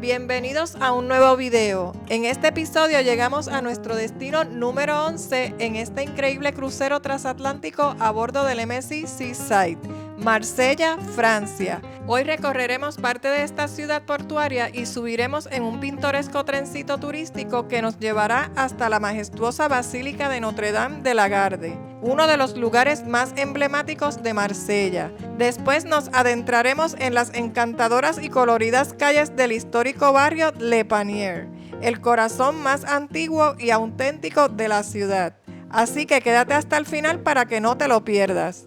Bienvenidos a un nuevo video. En este episodio llegamos a nuestro destino número 11 en este increíble crucero transatlántico a bordo del MSC Seaside, Marsella, Francia. Hoy recorreremos parte de esta ciudad portuaria y subiremos en un pintoresco trencito turístico que nos llevará hasta la majestuosa Basílica de Notre Dame de la Garde, uno de los lugares más emblemáticos de Marsella. Después nos adentraremos en las encantadoras y coloridas calles del histórico barrio Le Panier, el corazón más antiguo y auténtico de la ciudad. Así que quédate hasta el final para que no te lo pierdas.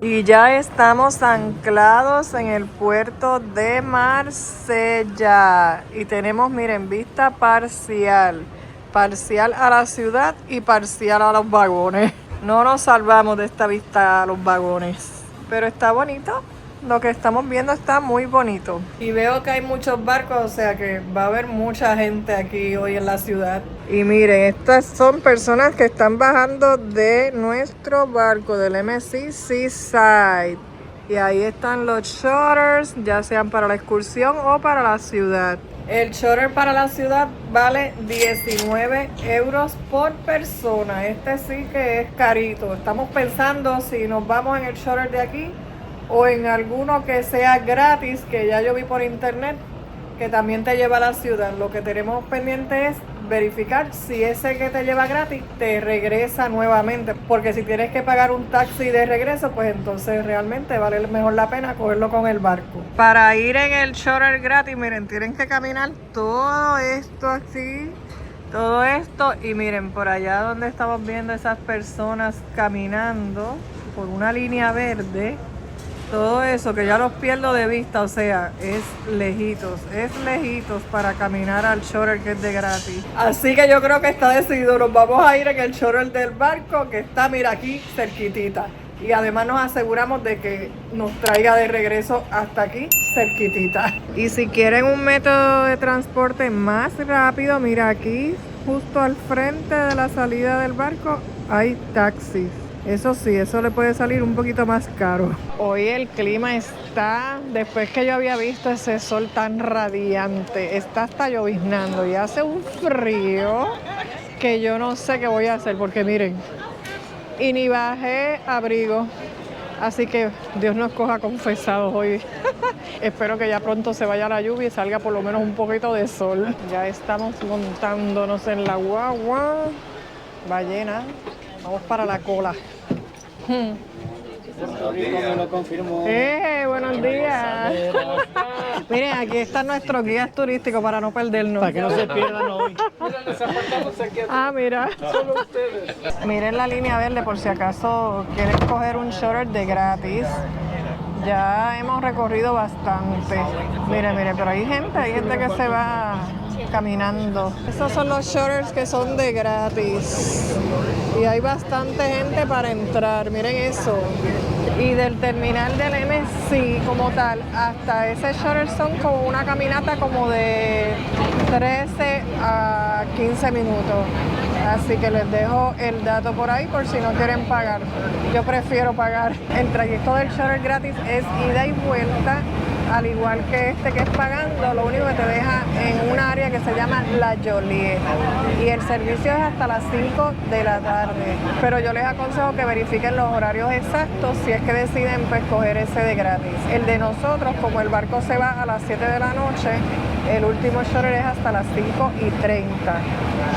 Y ya estamos anclados en el puerto de Marsella y tenemos, miren, vista parcial a la ciudad y parcial a los vagones. No nos salvamos de esta vista a los vagones, pero está bonito. Lo que estamos viendo está muy bonito. Y veo que hay muchos barcos, o sea que va a haber mucha gente aquí hoy en la ciudad. Y miren, estas son personas que están bajando de nuestro barco, del MSC Seaside. Y ahí están los charters, ya sean para la excursión o para la ciudad. El charter para la ciudad vale 19 euros por persona. Este sí que es carito. Estamos pensando si nos vamos en el charter de aquí o en alguno que sea gratis, que ya yo vi por internet, que también te lleva a la ciudad. Lo que tenemos pendiente es verificar si ese que te lleva gratis te regresa nuevamente, porque si tienes que pagar un taxi de regreso, pues entonces realmente vale mejor la pena cogerlo con el barco. Para ir en el charter gratis, miren, tienen que caminar todo esto aquí, todo esto, y miren, por allá donde estamos viendo esas personas caminando por una línea verde, todo eso que ya los pierdo de vista, o sea, es lejitos para caminar al charter que es de gratis. Así que yo creo que está decidido, nos vamos a ir en el charter del barco que está, mira, aquí cerquitita. Y además nos aseguramos de que nos traiga de regreso hasta aquí cerquitita. Y si quieren un método de transporte más rápido, mira, aquí justo al frente de la salida del barco hay taxis. Eso sí, eso le puede salir un poquito más caro. Hoy el clima está, después que yo había visto ese sol tan radiante, está hasta lloviznando y hace un frío que yo no sé qué voy a hacer, porque miren, y ni bajé abrigo. Así que Dios nos coja confesados hoy. Espero que ya pronto se vaya la lluvia y salga por lo menos un poquito de sol. Ya estamos montándonos en la guagua. Ballena. Vamos para la cola. Buenos días. Miren, aquí están nuestros guías turísticos para no perdernos. Para que no se pierdan hoy. Mira. Solo ustedes. Miren la línea verde por si acaso quieren coger un charter de gratis. Ya hemos recorrido bastante. Mire, pero hay gente que se va caminando. Estos son los charters que son de gratis. Y hay bastante gente para entrar, miren eso. Y del terminal del MSC como tal hasta ese charter son como una caminata como de 13 a 15 minutos. Así que les dejo el dato por ahí por si no quieren pagar. Yo prefiero pagar. El trayecto del charter gratis es ida y vuelta, al igual que este que es pagando. Lo único que te deja en un área que se llama La Joliette. Y el servicio es hasta las 5 de la tarde. Pero yo les aconsejo que verifiquen los horarios exactos si es que deciden pues coger ese de gratis. El de nosotros, como el barco se va a las 7 de la noche, el último charter es hasta las 5:30,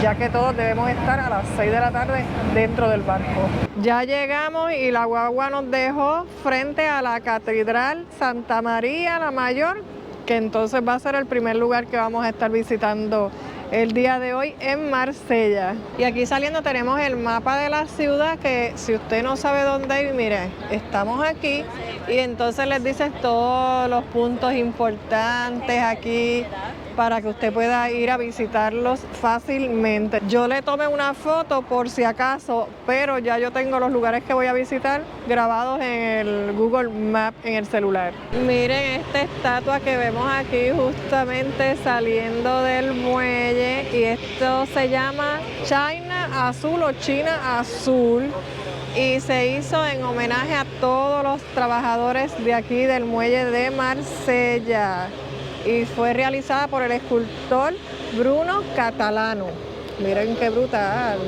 ya que todos debemos estar a las 6 de la tarde dentro del barco. Ya llegamos y la guagua nos dejó frente a la Catedral Santa María la Mayor, que entonces va a ser el primer lugar que vamos a estar visitando el día de hoy en Marsella. Y aquí saliendo tenemos el mapa de la ciudad, que si usted no sabe dónde ir, mire, estamos aquí y entonces les dice todos los puntos importantes aquí para que usted pueda ir a visitarlos fácilmente. Yo le tomé una foto por si acaso, pero ya yo tengo los lugares que voy a visitar grabados en el Google Maps en el celular. Miren esta estatua que vemos aquí justamente saliendo del muelle, y esto se llama China Azul o China Azul. y se hizo en homenaje a todos los trabajadores de aquí del muelle de Marsella y fue realizada por el escultor Bruno Catalano. Miren qué brutal,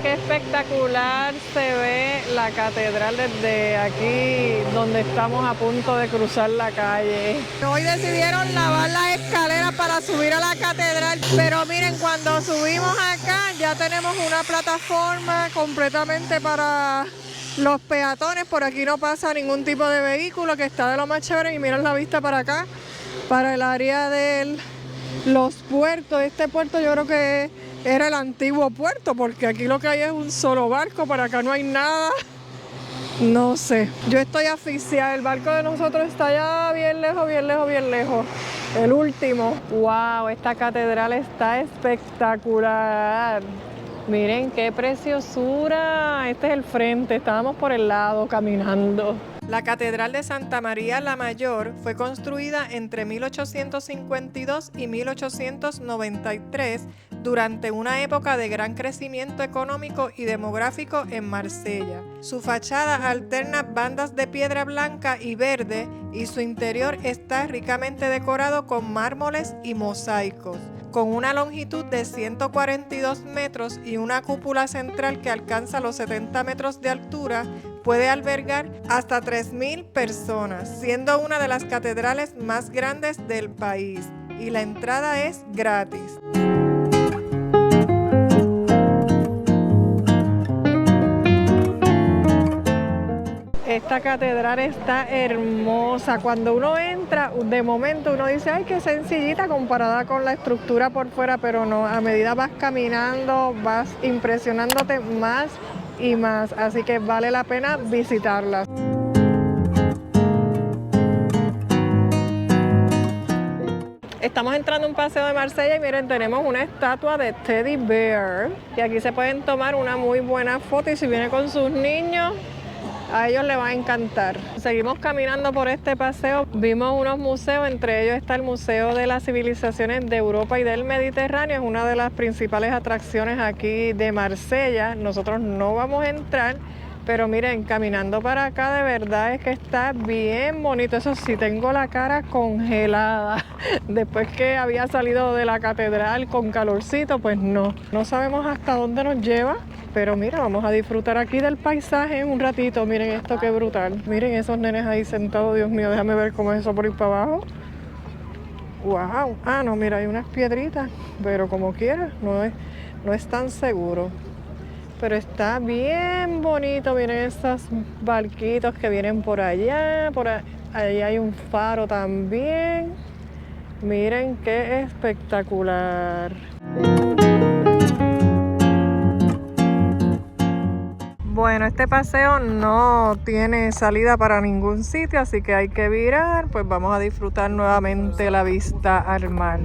qué espectacular se ve la catedral desde aquí donde estamos a punto de cruzar la calle. Hoy decidieron lavar las escaleras para subir a la catedral, pero miren, cuando subimos acá ya tenemos una plataforma completamente para los peatones. Por aquí no pasa ningún tipo de vehículo, que está de lo más chévere, y miren la vista para acá, para el área de los puertos. Este puerto yo creo que era el antiguo puerto, porque aquí lo que hay es un solo barco, para acá no hay nada. No sé, yo estoy asfixiada, el barco de nosotros está allá bien lejos, bien lejos, bien lejos. El último. Wow, esta catedral está espectacular. Miren qué preciosura. Este es el frente, estábamos por el lado caminando. La Catedral de Santa María la Mayor fue construida entre 1852 y 1893 durante una época de gran crecimiento económico y demográfico en Marsella. Su fachada alterna bandas de piedra blanca y verde y su interior está ricamente decorado con mármoles y mosaicos. Con una longitud de 142 metros y una cúpula central que alcanza los 70 metros de altura, puede albergar hasta 3,000 personas, siendo una de las catedrales más grandes del país, y la entrada es gratis. Esta catedral está hermosa. Cuando uno entra, de momento uno dice, ay, qué sencillita comparada con la estructura por fuera, pero no, a medida vas caminando, vas impresionándote más y más, así que vale la pena visitarla. Estamos entrando a un paseo de Marsella y miren, tenemos una estatua de Teddy Bear y aquí se pueden tomar una muy buena foto, y si viene con sus niños, a ellos les va a encantar. Seguimos caminando por este paseo, vimos unos museos, entre ellos está el Museo de las Civilizaciones de Europa y del Mediterráneo, es una de las principales atracciones aquí de Marsella. Nosotros no vamos a entrar, pero miren, caminando para acá de verdad es que está bien bonito. Eso sí, tengo la cara congelada. Después que había salido de la catedral con calorcito, pues no sabemos hasta dónde nos lleva. Pero mira, vamos a disfrutar aquí del paisaje un ratito. Miren esto, qué brutal. Miren esos nenes ahí sentados, Dios mío, déjame ver cómo es eso por ir para abajo. Wow, no, mira, hay unas piedritas, pero como quiera, no es tan seguro. Pero está bien bonito, miren esos barquitos que vienen por allá, ahí hay un faro también. Miren qué espectacular. Bueno, este paseo no tiene salida para ningún sitio, así que hay que virar, pues vamos a disfrutar nuevamente la vista al mar.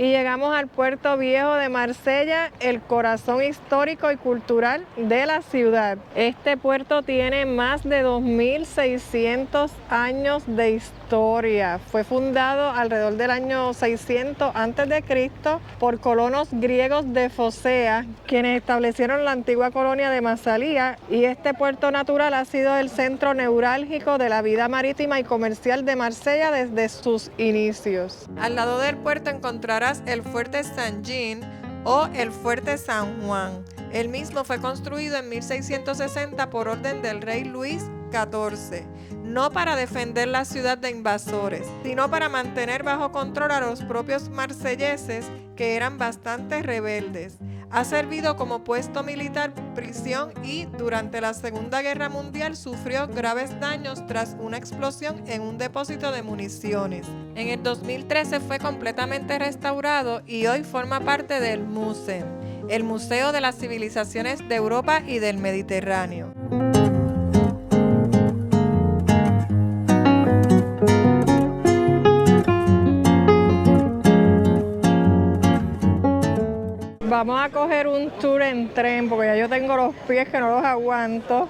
Y llegamos al Puerto Viejo de Marsella, el corazón histórico y cultural de la ciudad. Este puerto tiene más de 2.600 años de historia. Fue fundado alrededor del año 600 a.C. por colonos griegos de Focea, quienes establecieron la antigua colonia de Massalia, y este puerto natural ha sido el centro neurálgico de la vida marítima y comercial de Marsella desde sus inicios. Al lado del puerto encontrarás el Fuerte Saint Jean o el Fuerte San Juan. El mismo fue construido en 1660 por orden del rey Luis XIV, no para defender la ciudad de invasores, sino para mantener bajo control a los propios marselleses, que eran bastante rebeldes. Ha servido como puesto militar, prisión, y durante la Segunda Guerra Mundial sufrió graves daños tras una explosión en un depósito de municiones. En el 2013 fue completamente restaurado y hoy forma parte del MUSEM, el Museo de las Civilizaciones de Europa y del Mediterráneo. Vamos a coger un tour en tren porque ya yo tengo los pies que no los aguanto,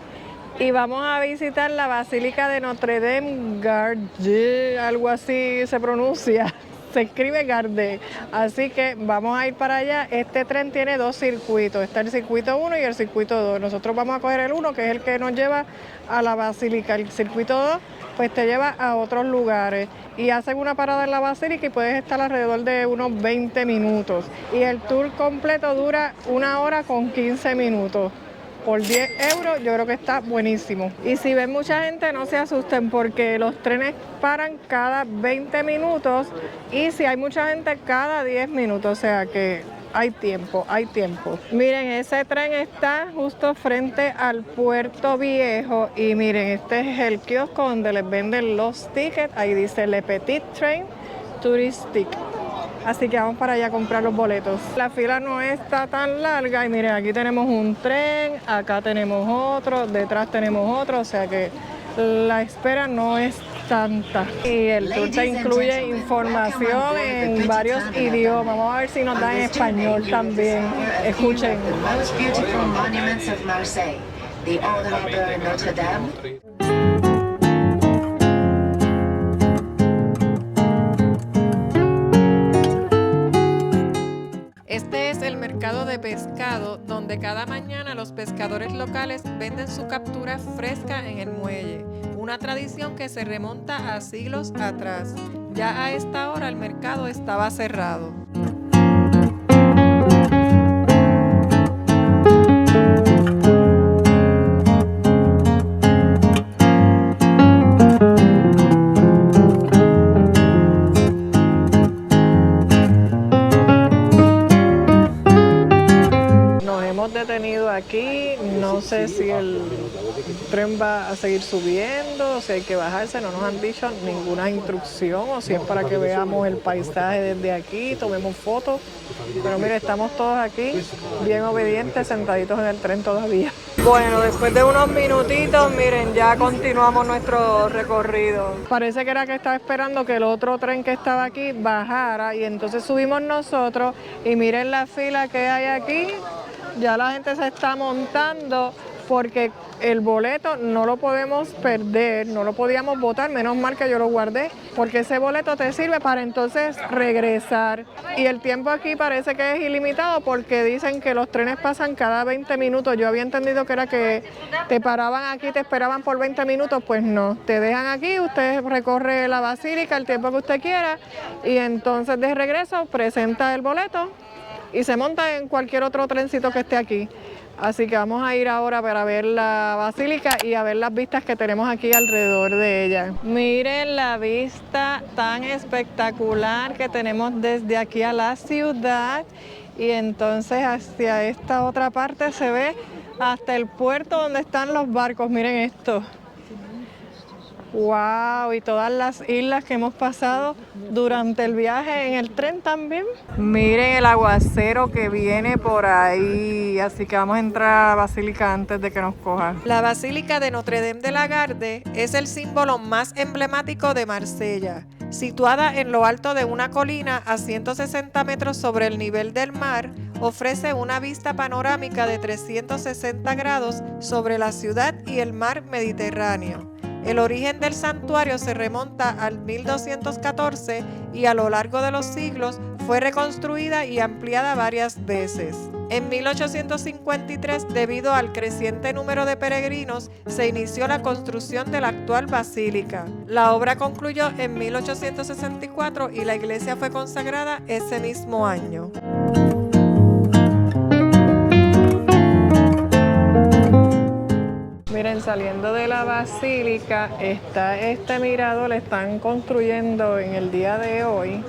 y vamos a visitar la Basílica de Notre Dame Garde, algo así se pronuncia. se escribe Gardé. Así que vamos a ir para allá. Este tren tiene dos circuitos, está el circuito 1 y el circuito 2. Nosotros vamos a coger el 1, que es el que nos lleva a la Basílica. El circuito 2 pues te lleva a otros lugares y hacen una parada en la Basílica y puedes estar alrededor de unos 20 minutos. Y el tour completo dura 1 hora con 15 minutos. Por 10 euros yo creo que está buenísimo. Y si ven mucha gente, no se asusten porque los trenes paran cada 20 minutos y si hay mucha gente cada 10 minutos, o sea que hay tiempo, hay tiempo. Miren, ese tren está justo frente al Puerto Viejo y miren, este es el kiosco donde les venden los tickets. Ahí dice Le Petit Train Touristique. Así que vamos para allá a comprar los boletos. La fila no está tan larga y miren, aquí tenemos un tren, acá tenemos otro, detrás tenemos otro, o sea que la espera no es tanta. Y el tour te incluye información en varios idiomas. Vamos a ver si nos da en español también. Escuchen. Este es el mercado de pescado, donde cada mañana los pescadores locales venden su captura fresca en el muelle, una tradición que se remonta a siglos atrás. Ya a esta hora el mercado estaba cerrado. Detenido aquí, no sé si el tren va a seguir subiendo, si hay que bajarse, no nos han dicho ninguna instrucción o si es para que veamos el paisaje desde aquí, tomemos fotos, pero mire, estamos todos aquí bien obedientes, sentaditos en el tren todavía. Bueno, después de unos minutitos, miren, ya continuamos nuestro recorrido. Parece que era que estaba esperando que el otro tren que estaba aquí bajara y entonces subimos nosotros y miren la fila que hay aquí. Ya la gente se está montando porque el boleto no lo podemos perder, no lo podíamos botar, menos mal que yo lo guardé, porque ese boleto te sirve para entonces regresar. Y el tiempo aquí parece que es ilimitado porque dicen que los trenes pasan cada 20 minutos. Yo había entendido que era que te paraban aquí, te esperaban por 20 minutos, pues no, te dejan aquí, usted recorre la Basílica el tiempo que usted quiera y entonces de regreso presenta el boleto y se monta en cualquier otro trencito que esté aquí. Así que vamos a ir ahora para ver la Basílica y a ver las vistas que tenemos aquí alrededor de ella. Miren la vista tan espectacular que tenemos desde aquí a la ciudad y entonces hacia esta otra parte se ve hasta el puerto donde están los barcos. Miren esto. ¡Wow! Y todas las islas que hemos pasado durante el viaje en el tren también. Miren el aguacero que viene por ahí. Así que vamos a entrar a la Basílica antes de que nos coja. La Basílica de Notre-Dame de la Garde es el símbolo más emblemático de Marsella. Situada en lo alto de una colina a 160 metros sobre el nivel del mar, ofrece una vista panorámica de 360 grados sobre la ciudad y el mar Mediterráneo. El origen del santuario se remonta al 1214 y a lo largo de los siglos fue reconstruida y ampliada varias veces. En 1853, debido al creciente número de peregrinos, se inició la construcción de la actual basílica. La obra concluyó en 1864 y la iglesia fue consagrada ese mismo año. Miren, saliendo de la Basílica está este mirador, lo están construyendo en el día de hoy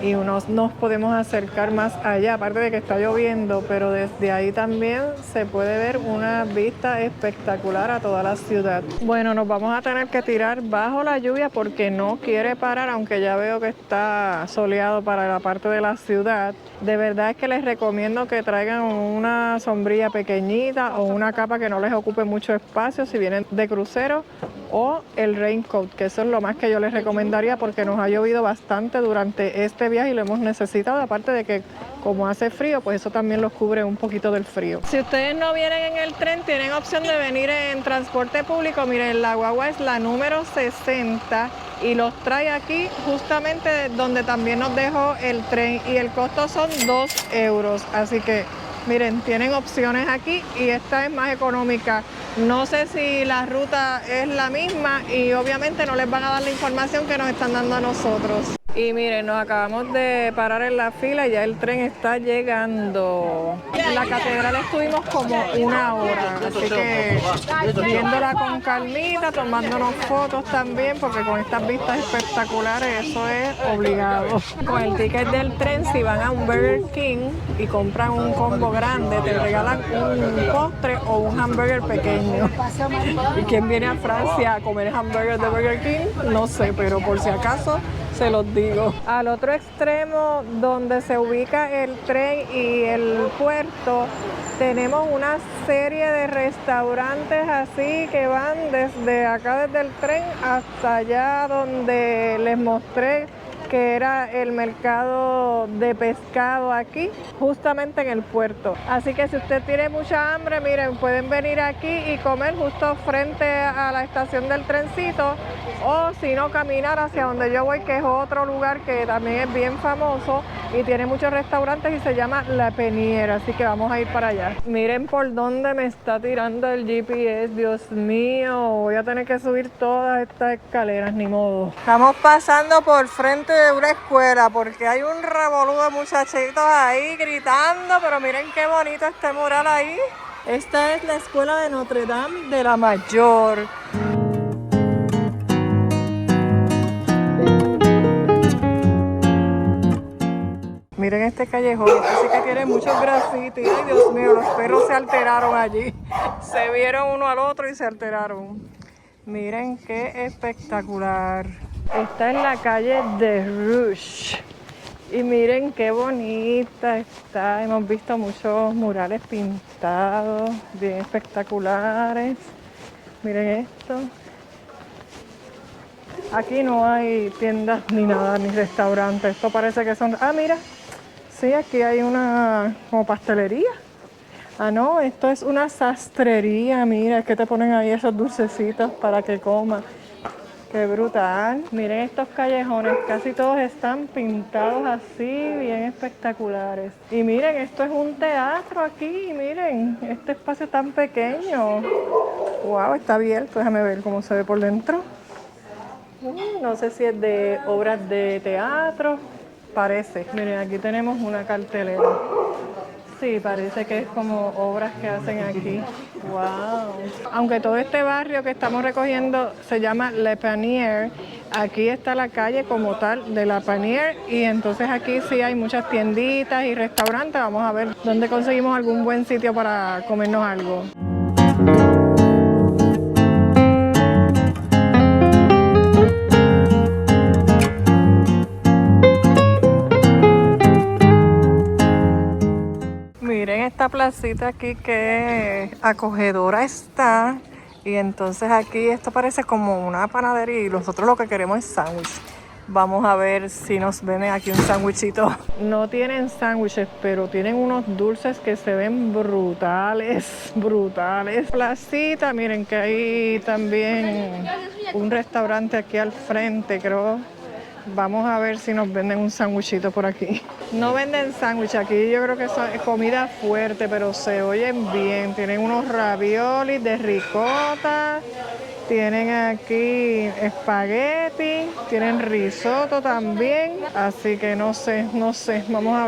y nos podemos acercar más allá, aparte de que está lloviendo, pero desde ahí también se puede ver una vista espectacular a toda la ciudad. Bueno, nos vamos a tener que tirar bajo la lluvia porque no quiere parar, aunque ya veo que está soleado para la parte de la ciudad. De verdad es que les recomiendo que traigan una sombrilla pequeñita o una capa que no les ocupe mucho espacio si vienen de crucero, o el raincoat, que eso es lo más que yo les recomendaría porque nos ha llovido bastante durante este viaje y lo hemos necesitado, aparte de que como hace frío, pues eso también los cubre un poquito del frío. Si ustedes no vienen en el tren, tienen opción de venir en transporte público. Miren, la guagua es la número 60 y los trae aquí justamente donde también nos dejó el tren y el costo son 2 euros. Así que miren, tienen opciones aquí y esta es más económica. No sé si la ruta es la misma y obviamente no les van a dar la información que nos están dando a nosotros. Y miren, nos acabamos de parar en la fila y ya el tren está llegando. En la catedral estuvimos como 1 hora, así que viéndola con calmita, tomándonos fotos también, porque con estas vistas espectaculares eso es obligado. Con el ticket del tren, si van a un Burger King y compran un combo grande, te regalan un postre o un hamburger pequeño. ¿Y quién viene a Francia a comer hamburger de Burger King? No sé, pero por si acaso se los digo. Al otro extremo donde se ubica el tren y el puerto, tenemos una serie de restaurantes así que van desde acá, desde el tren, hasta allá donde les mostré que era el mercado de pescado aquí, justamente en el puerto. Así que si usted tiene mucha hambre, miren, pueden venir aquí y comer justo frente a la estación del trencito, o si no, caminar hacia donde yo voy, que es otro lugar que también es bien famoso y tiene muchos restaurantes y se llama La Peniera, así que vamos a ir para allá. Miren por dónde me está tirando el GPS, Dios mío, voy a tener que subir todas estas escaleras, ni modo. Estamos pasando por frente de una escuela porque hay un revolú de muchachitos ahí gritando, pero miren qué bonito este mural ahí. Esta es la escuela de Notre Dame de la Mayor. Miren este callejón, así que tiene muchos grafitis. Ay, Dios mío, los perros se alteraron allí. Se vieron uno al otro y se alteraron. Miren qué espectacular. Esta es la calle de Rouge. Y miren qué bonita está. Hemos visto muchos murales pintados, bien espectaculares. Miren esto. Aquí no hay tiendas ni nada, ni restaurantes. Esto parece que son... Ah, mira. Sí, aquí hay una como pastelería. Ah, no, esto es una sastrería. Mira, es que te ponen ahí esos dulcecitos para que comas. Qué brutal. Miren estos callejones, casi todos están pintados así, bien espectaculares. Y miren, esto es un teatro aquí. Miren, este espacio tan pequeño. Wow, está abierto. Déjame ver cómo se ve por dentro. No sé si es de obras de teatro. Parece. Miren, aquí tenemos una cartelera. Sí, parece que es como obras que hacen aquí. Wow. Aunque todo este barrio que estamos recogiendo se llama Le Panier, aquí está la calle como tal de La Panier y entonces aquí sí hay muchas tienditas y restaurantes. Vamos a ver dónde conseguimos algún buen sitio para comernos algo. Miren esta placita aquí que acogedora está. Y entonces aquí esto parece como una panadería y nosotros lo que queremos es sándwich. Vamos a ver si nos venden aquí un sándwichito. No tienen sándwiches, pero tienen unos dulces que se ven brutales, brutales. Placita, miren que hay también un restaurante aquí al frente, creo. Vamos a ver si nos venden un sándwichito por aquí. No venden sándwich aquí, yo creo que es comida fuerte, pero se oyen bien. Tienen unos raviolis de ricota, tienen aquí espagueti, tienen risotto también. Así que no sé, vamos a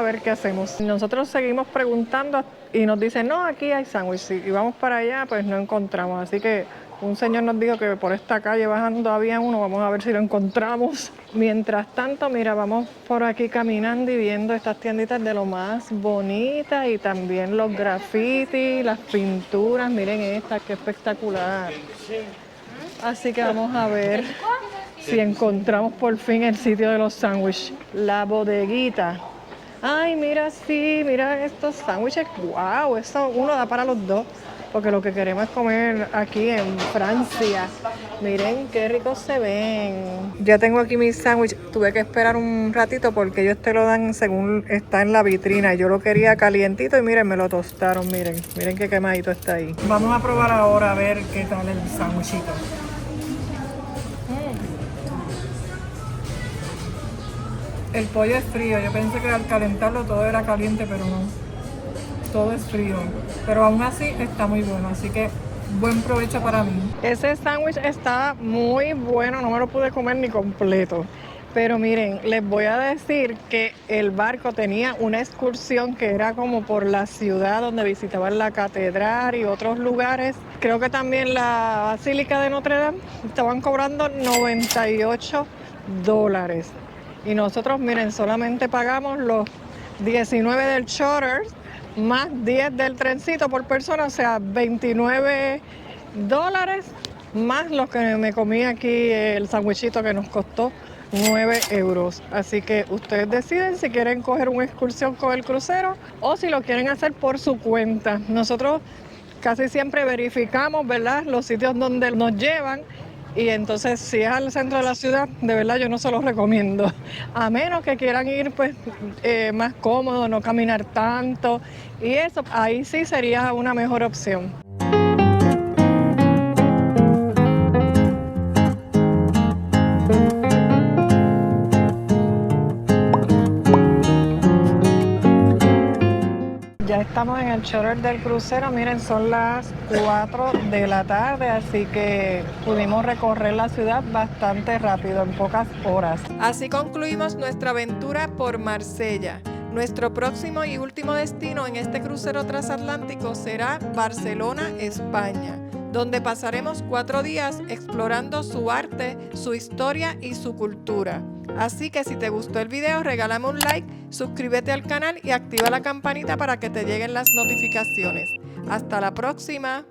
ver qué hacemos. Nosotros seguimos preguntando y nos dicen, no, aquí hay sándwich. Y vamos para allá, pues no encontramos. Así que un señor nos dijo que por esta calle bajando había uno, vamos a ver si lo encontramos. Mientras tanto, mira, vamos por aquí caminando y viendo estas tienditas de lo más bonitas y también los grafitis, las pinturas, miren esta, qué espectacular. Así que vamos a ver si encontramos por fin el sitio de los sándwiches, la bodeguita. Ay, mira, sí, mira estos sándwiches, wow, eso uno da para los dos. Porque lo que queremos es comer aquí en Francia. Miren qué ricos se ven. Ya tengo aquí mi sándwich. Tuve que esperar un ratito porque ellos te lo dan según está en la vitrina. Yo lo quería calientito y miren, me lo tostaron. Miren qué quemadito está ahí. Vamos a probar ahora a ver qué tal el sándwichito. El pollo es frío. Yo pensé que al calentarlo todo era caliente, pero no. Todo es frío. Pero aún así está muy bueno. Así que buen provecho para mí. Ese sándwich está muy bueno. No me lo pude comer ni completo. Pero miren, les voy a decir que el barco tenía una excursión que era como por la ciudad donde visitaban la catedral y otros lugares. Creo que también la Basílica de Notre Dame. Estaban cobrando $98. Y nosotros, miren, solamente pagamos los 19 del charter más 10 del trencito por persona, o sea, $29 más lo que me comí aquí el sandwichito que nos costó 9 euros. Así que ustedes deciden si quieren coger una excursión con el crucero o si lo quieren hacer por su cuenta. Nosotros casi siempre verificamos, ¿verdad?, los sitios donde nos llevan. Y entonces, si es al centro de la ciudad, de verdad yo no se los recomiendo. A menos que quieran ir pues más cómodo, no caminar tanto. Y eso, ahí sí sería una mejor opción. Ya estamos en el charter del crucero, miren, son las 4 de la tarde, así que pudimos recorrer la ciudad bastante rápido, en pocas horas. Así concluimos nuestra aventura por Marsella. Nuestro próximo y último destino en este crucero transatlántico será Barcelona, España, donde pasaremos 4 días explorando su arte, su historia y su cultura. Así que si te gustó el video, regálame un like, suscríbete al canal y activa la campanita para que te lleguen las notificaciones. ¡Hasta la próxima!